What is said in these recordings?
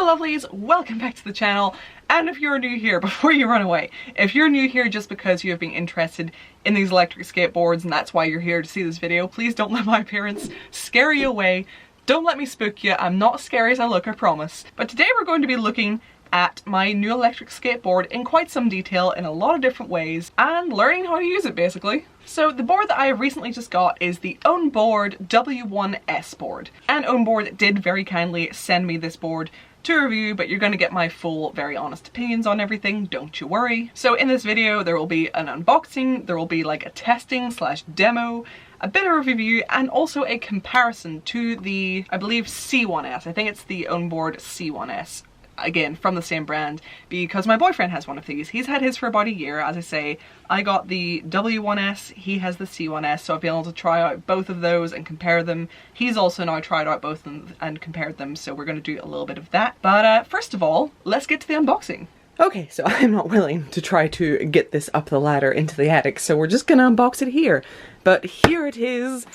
lovelies, welcome back to the channel. And if you're new here, before you run away, if you're new here just because you have been interested in these electric skateboards and that's why you're here to see this video, please don't let my appearance scare you away. Don't let me spook you. I'm not as scary as I look, I promise. But today we're going to be looking at my new electric skateboard in quite some detail in a lot of different ways and learning how to use it basically. So the board that I have recently just got is the Ownboard W1S board. And Ownboard did very kindly send me this board to review, but you're going to get my full, very honest opinions on everything, don't you worry. So in this video there will be an unboxing, there will be like a testing slash demo, a bit of a review, and also a comparison to the, I believe, C1S. I think it's the Ownboard C1S. Again, from the same brand, because my boyfriend has one of these. He's had his for about a year. As I say, I got the W1S, he has the C1S, so I've been able to try out both of those and compare them. He's also now tried out both of them and compared them, so we're going to do a little bit of that. But first of all, let's get to the unboxing. Okay, so I'm not willing to try to get this up the ladder into the attic, so we're just gonna unbox it here. But here it is.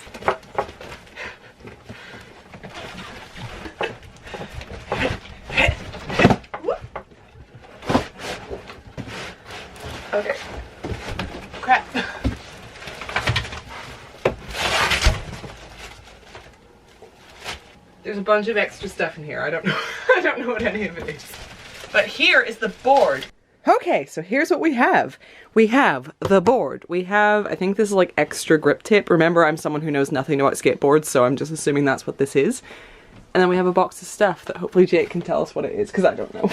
Okay. Crap. There's a bunch of extra stuff in here. I don't know. I don't know what any of it is. But here is the board. Okay, so here's what we have. We have the board. We have, I think this is like extra grip tape. Remember, I'm someone who knows nothing about skateboards, so I'm just assuming that's what this is. And then we have a box of stuff that hopefully Jake can tell us what it is, because I don't know.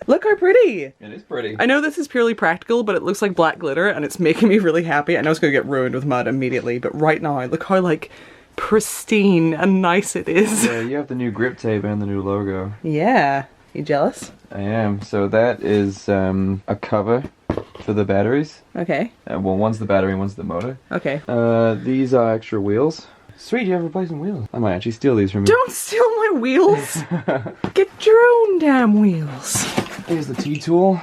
Look how pretty! It is pretty. I know this is purely practical, but it looks like black glitter, and it's making me really happy. I know it's going to get ruined with mud immediately, but right now, look how, like, pristine and nice it is. Yeah, you have the new grip tape and the new logo. Yeah. You jealous? I am. So that is a cover for the batteries. Okay. Well, one's the battery, one's the motor. Okay. These are extra wheels. Sweet, you have replacement wheels. I might actually steal these from you. Don't steal my wheels! Get your own damn wheels. Here's the T-tool.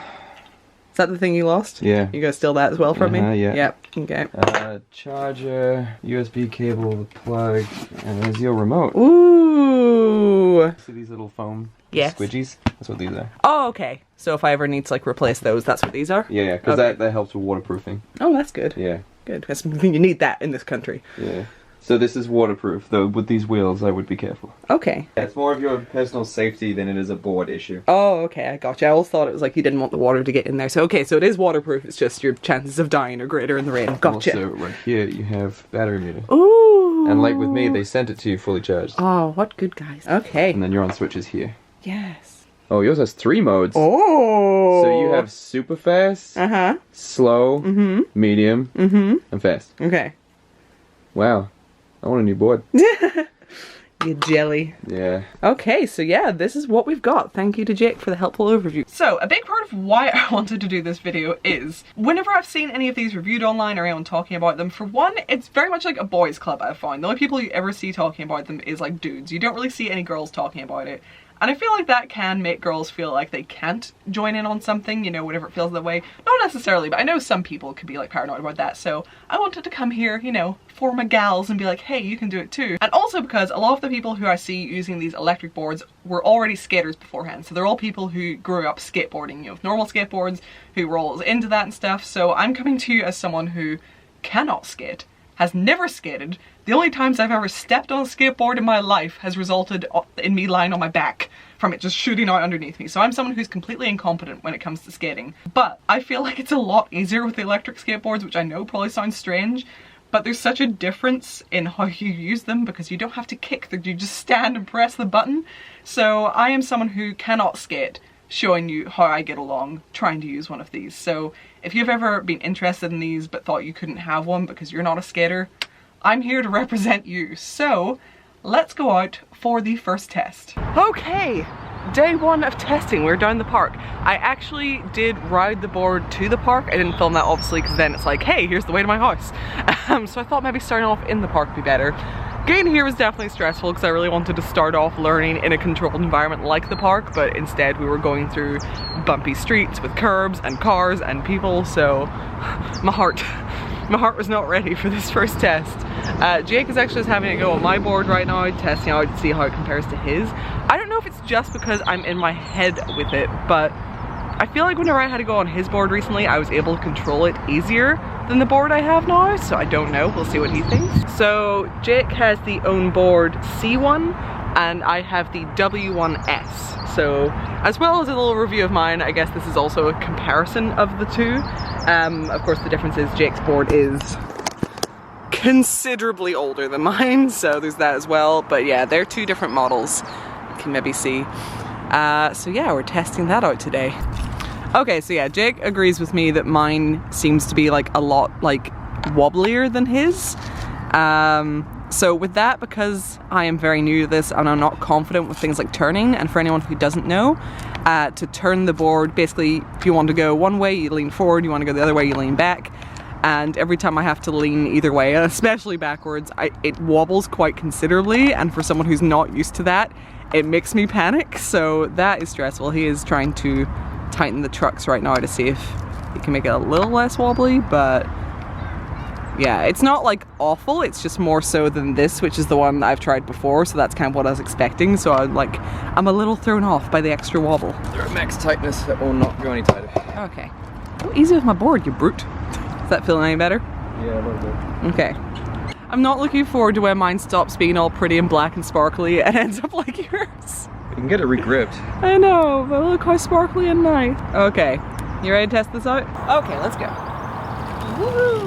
Is that the thing you lost? Yeah. You gonna steal that as well from me? Yeah. Yep, okay. Charger, USB cable, the plug, and there's your remote. Ooh! See these little foam yes. squidgies? That's what these are. Oh, okay. So if I ever need to like replace those, that's what these are? Yeah, because okay. that helps with waterproofing. Oh, that's good. Yeah. Good. You need that in this country. Yeah. So this is waterproof, though with these wheels I would be careful. Okay. Yeah, it's more of your personal safety than it is a board issue. Oh, okay, I gotcha. I always thought it was like you didn't want the water to get in there. So okay, so it is waterproof, it's just your chances of dying are greater in the rain. Gotcha. Also, right here you have battery meter. Ooh! And like with me, they sent it to you fully charged. Oh, what good guys. Okay. And then your on switches here. Yes. Oh, yours has 3 modes. Oh! So you have super fast, slow, medium, and fast. Okay. Wow. I want a new board. You jelly. Yeah. Okay, so yeah, this is what we've got. Thank you to Jake for the helpful overview. So, a big part of why I wanted to do this video is, whenever I've seen any of these reviewed online or anyone talking about them, for one, it's very much like a boys club, I've found. The only people you ever see talking about them is like dudes. You don't really see any girls talking about it. And I feel like that can make girls feel like they can't join in on something, you know, whenever it feels that way. Not necessarily, but I know some people could be like paranoid about that, so I wanted to come here, you know, for my gals and be like, hey, you can do it too. And also because a lot of the people who I see using these electric boards were already skaters beforehand, so they're all people who grew up skateboarding, you know, with normal skateboards, who were all into that and stuff, so I'm coming to you as someone who cannot skate, has never skated. The only times I've ever stepped on a skateboard in my life has resulted in me lying on my back from it just shooting out underneath me. So I'm someone who's completely incompetent when it comes to skating. But I feel like it's a lot easier with the electric skateboards, which I know probably sounds strange, but there's such a difference in how you use them because you don't have to kick, you just stand and press the button. So I am someone who cannot skate, showing you how I get along trying to use one of these. So if you've ever been interested in these but thought you couldn't have one because you're not a skater, I'm here to represent you. So let's go out for the first test. Okay, day 1 of testing. We're down the park. I actually did ride the board to the park. I didn't film that obviously because then it's like, hey, here's the way to my house. So I thought maybe starting off in the park would be better. Getting here was definitely stressful because I really wanted to start off learning in a controlled environment like the park, but instead we were going through bumpy streets with curbs and cars and people, so my heart was not ready for this first test. Jake is actually just having a go on my board right now, testing out to see how it compares to his. I don't know if it's just because I'm in my head with it, but I feel like whenever I had to go on his board recently, I was able to control it easier than the board I have now, so I don't know. We'll see what he thinks. So Jake has the Ownboard C1 and I have the W1S. So as well as a little review of mine, I guess this is also a comparison of the two. Of course the difference is Jake's board is considerably older than mine, so there's that as well. But yeah, they're two different models, you can maybe see. So yeah, we're testing that out today. Okay, so yeah, Jake agrees with me that mine seems to be like a lot like wobblier than his. So with that, because I am very new to this and I'm not confident with things like turning, and for anyone who doesn't know, to turn the board, basically if you want to go one way you lean forward, you want to go the other way you lean back, and every time I have to lean either way, especially backwards, it wobbles quite considerably, and for someone who's not used to that, it makes me panic, so that is stressful. He is trying to tighten the trucks right now to see if he can make it a little less wobbly, but yeah, it's not like awful, it's just more so than this, which is the one I've tried before, so that's kind of what I was expecting, so I'm a little thrown off by the extra wobble. They're at max tightness, that will not go any tighter. Okay. Go easy with my board, you brute. Is that feeling any better? Yeah, a little bit. Okay. I'm not looking forward to when mine stops being all pretty and black and sparkly and ends up like yours. You can get it re-gripped. I know, but look how sparkly and nice. Okay, you ready to test this out? Okay, let's go. Woohoo!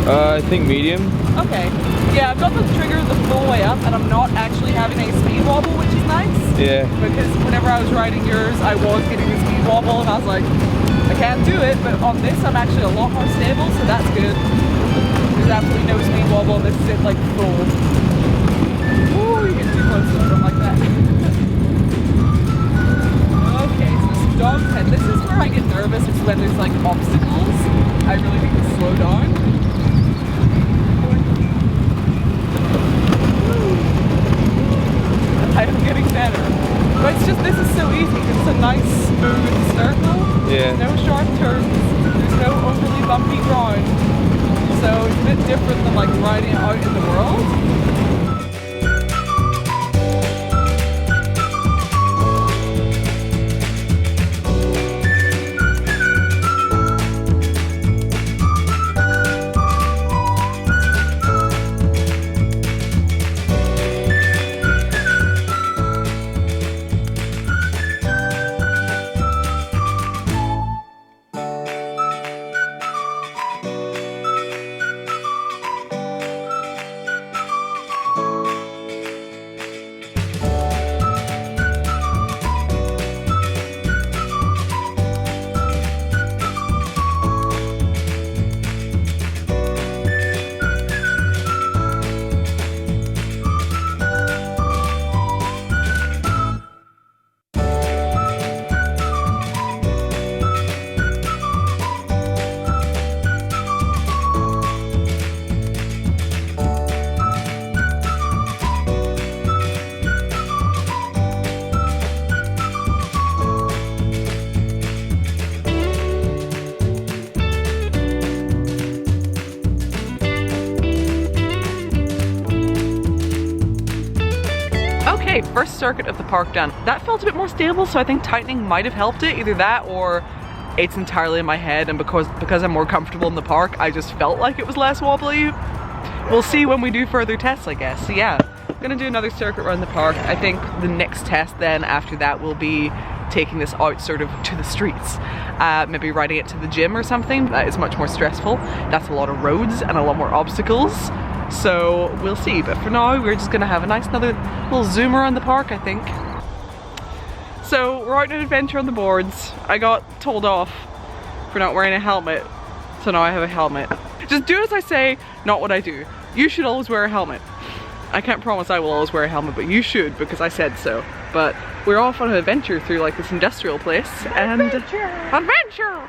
I think medium. Okay. Yeah, I've got the trigger the full way up and I'm not actually having a speed wobble, which is nice. Yeah. Because whenever I was riding yours, I was getting the speed wobble and I was like, I can't do it, but on this I'm actually a lot more stable, so that's good. There's absolutely no speed wobble, this is it like full. Ooh, you get too close, so I don't like that. Okay, so this dog's head, this is where I get nervous, it's when there's like obstacles. I really need to slow down. I'm getting better. But it's just, this is so easy because it's a nice smooth circle. Yeah. There's no sharp turns, there's no overly bumpy ground. So it's a bit different than like riding it out in the world. Okay, first circuit of the park done. That felt a bit more stable, so I think tightening might have helped it. Either that or it's entirely in my head, and because I'm more comfortable in the park, I just felt like it was less wobbly. We'll see when we do further tests, I guess. So yeah, I'm gonna do another circuit around the park. I think the next test then after that will be taking this out sort of to the streets. Maybe riding it to the gym or something. That is much more stressful. That's a lot of roads and a lot more obstacles. So we'll see, but for now we're just gonna have a nice another little zoom around the park, I think. So we're out on an adventure on the boards. I got told off for not wearing a helmet, so now I have a helmet. Just do as I say, not what I do. You should always wear a helmet. I can't promise I will always wear a helmet, but you should because I said so. But we're off on an adventure through like this industrial place and adventure!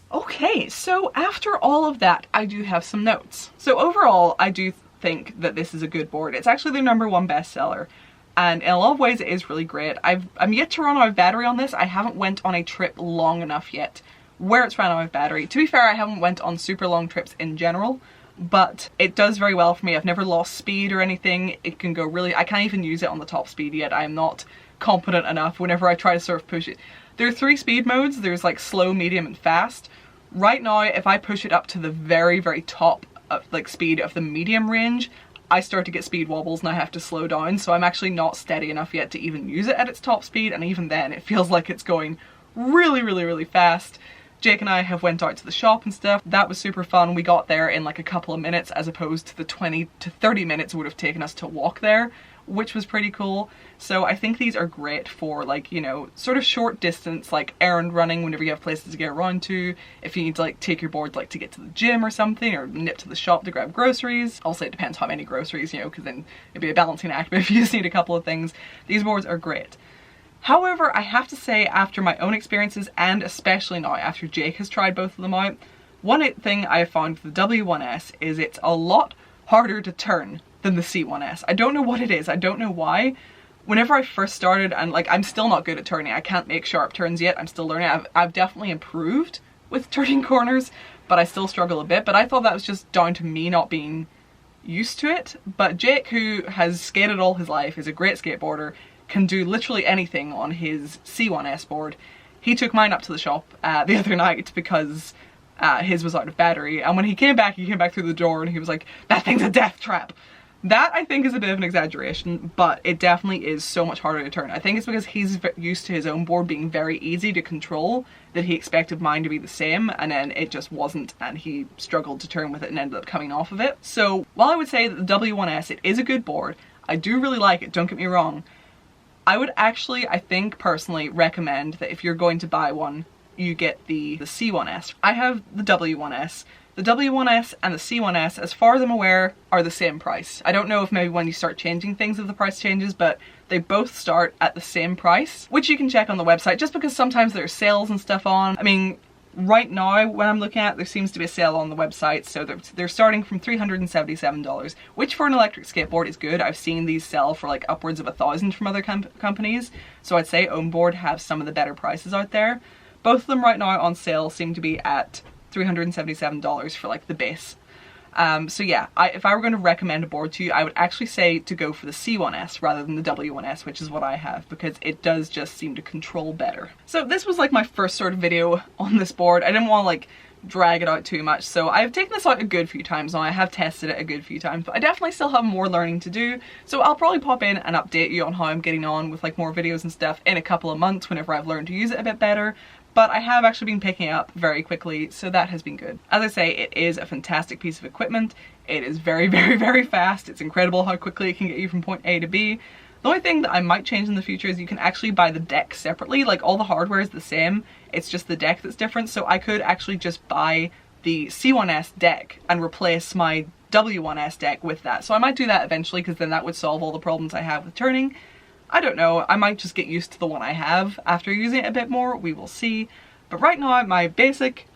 Okay, so after all of that, I do have some notes. So overall, I do think that this is a good board. It's actually their #1 bestseller, and in a lot of ways it is really great. I'm yet to run out of battery on this. I haven't went on a trip long enough yet where it's ran out of battery. To be fair, I haven't went on super long trips in general, but it does very well for me. I've never lost speed or anything. It can go really, I can't even use it on the top speed yet. I am not competent enough whenever I try to sort of push it. There are 3 speed modes. There's like slow, medium, and fast. Right now, if I push it up to the very, very top of like speed of the medium range, I start to get speed wobbles and I have to slow down. So I'm actually not steady enough yet to even use it at its top speed. And even then it feels like it's going really, really, really fast. Jake and I have went out to the shop and stuff. That was super fun. We got there in like a couple of minutes as opposed to the 20 to 30 minutes it would have taken us to walk there, which was pretty cool. So I think these are great for like, you know, sort of short distance, like errand running whenever you have places to get around to. If you need to like take your board like to get to the gym or something, or nip to the shop to grab groceries. Also it depends how many groceries, you know, because then it'd be a balancing act, but if you just need a couple of things, these boards are great. However, I have to say after my own experiences, and especially now after Jake has tried both of them out, one thing I have found with the W1S is it's a lot harder to turn than the C1S. I don't know what it is, I don't know why. Whenever I first started, and like I'm still not good at turning, I can't make sharp turns yet, I'm still learning. I've definitely improved with turning corners, but I still struggle a bit. But I thought that was just down to me not being used to it. But Jake, who has skated all his life, is a great skateboarder, can do literally anything on his C1S board. He took mine up to the shop the other night because his was out of battery, and when he came back through the door and he was like, "That thing's a death trap." That I think is a bit of an exaggeration, but it definitely is so much harder to turn. I think it's because he's used to his own board being very easy to control that he expected mine to be the same, and then it just wasn't, and he struggled to turn with it and ended up coming off of it. So while I would say that the W1S, it is a good board, I do really like it, don't get me wrong, I would actually, I think personally, recommend that if you're going to buy one, you get the C1S. I have the W1S. The W1S and the C1S, as far as I'm aware, are the same price. I don't know if maybe when you start changing things if the price changes, but they both start at the same price, which you can check on the website just because sometimes there are sales and stuff on. I mean, right now when I'm looking at it, there seems to be a sale on the website, so they're starting from $377, which for an electric skateboard is good. I've seen these sell for like upwards of $1,000 from other companies, so I'd say Ownboard have some of the better prices out there. Both of them right now on sale seem to be at $377 for like the base. So yeah, if I were going to recommend a board to you, I would actually say to go for the C1S rather than the W1S, which is what I have, because it does just seem to control better. So this was like my first sort of video on this board. I didn't want to like drag it out too much, so I've taken this out a good few times now. I have tested it a good few times, but I definitely still have more learning to do, so I'll probably pop in and update you on how I'm getting on with like more videos and stuff in a couple of months whenever I've learned to use it a bit better. but I have actually been picking it up very quickly, so that has been good. As I say, it is a fantastic piece of equipment. It is very, very, very fast. It's incredible how quickly it can get you from point A to B. The only thing that I might change in the future is you can actually buy the deck separately. Like, all the hardware is the same, it's just the deck that's different, so I could actually just buy the C1S deck and replace my W1S deck with that. So I might do that eventually, because then that would solve all the problems I have with turning. I don't know, I might just get used to the one I have after using it a bit more, we will see. But right now, my basic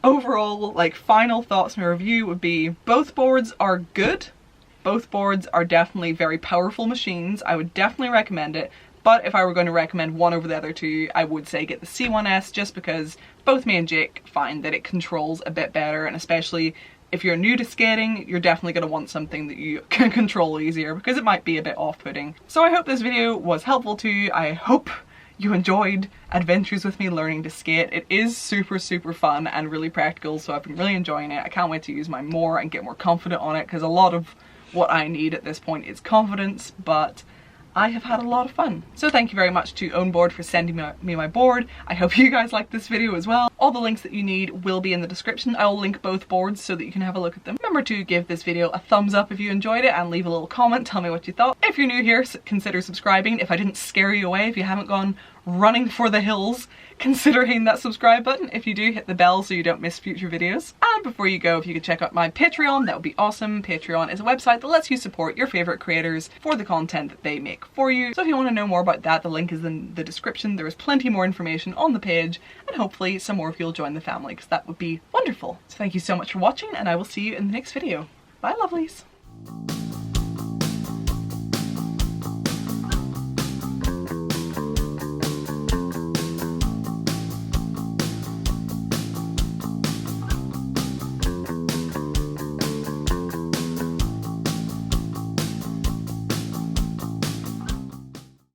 overall, like, final thoughts and review would be both boards are good. Both boards are definitely very powerful machines. I would definitely recommend it. But if I were going to recommend one over the other two, I would say get the C1S, just because both me and Jake find that it controls a bit better, and especially if you're new to skating, you're definitely going to want something that you can control easier, because it might be a bit off-putting. So I hope this video was helpful to you. I hope you enjoyed adventures with me learning to skate. It is super, super fun and really practical, so I've been really enjoying it. I can't wait to use mine more and get more confident on it, because a lot of what I need at this point is confidence, but I have had a lot of fun. So thank you very much to Ownboard for sending me my board. I hope you guys liked this video as well. All the links that you need will be in the description. I will link both boards so that you can have a look at them. Remember to give this video a thumbs up if you enjoyed it, and leave a little comment, tell me what you thought. If you're new here, consider subscribing. If I didn't scare you away, if you haven't gone running for the hills, consider hitting that subscribe button. If you do, hit the bell so you don't miss future videos. And before you go, if you could check out my Patreon, that would be awesome. Patreon is a website that lets you support your favorite creators for the content that they make for you. So if you want to know more about that, the link is in the description. There is plenty more information on the page, and hopefully some more of you will join the family, because that would be wonderful. So thank you so much for watching, and I will see you in the next video. Bye, lovelies.